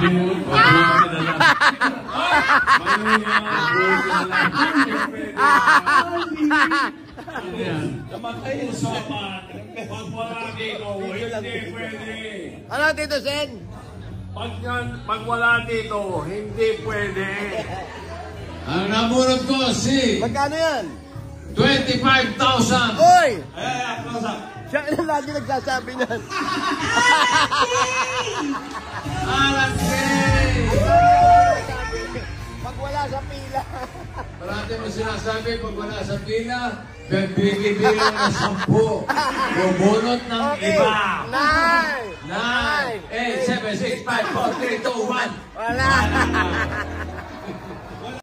Pag wala dito, hindi pwede. Ano, Tito Sen? Pag wala dito, hindi pwede. Ang nabunod ko si Magkano yan? 25,000. Oy! Close up. Siya na lagi nagsasabi niyan. Alan K. Pag wala sa pila. Parati mo sinasabi, pag wala sa pila, bibigyan ng 10. Bubunot ng iba. 9, 9, 8, 7, 6, 5, 4, 3, 2, 1. Wala.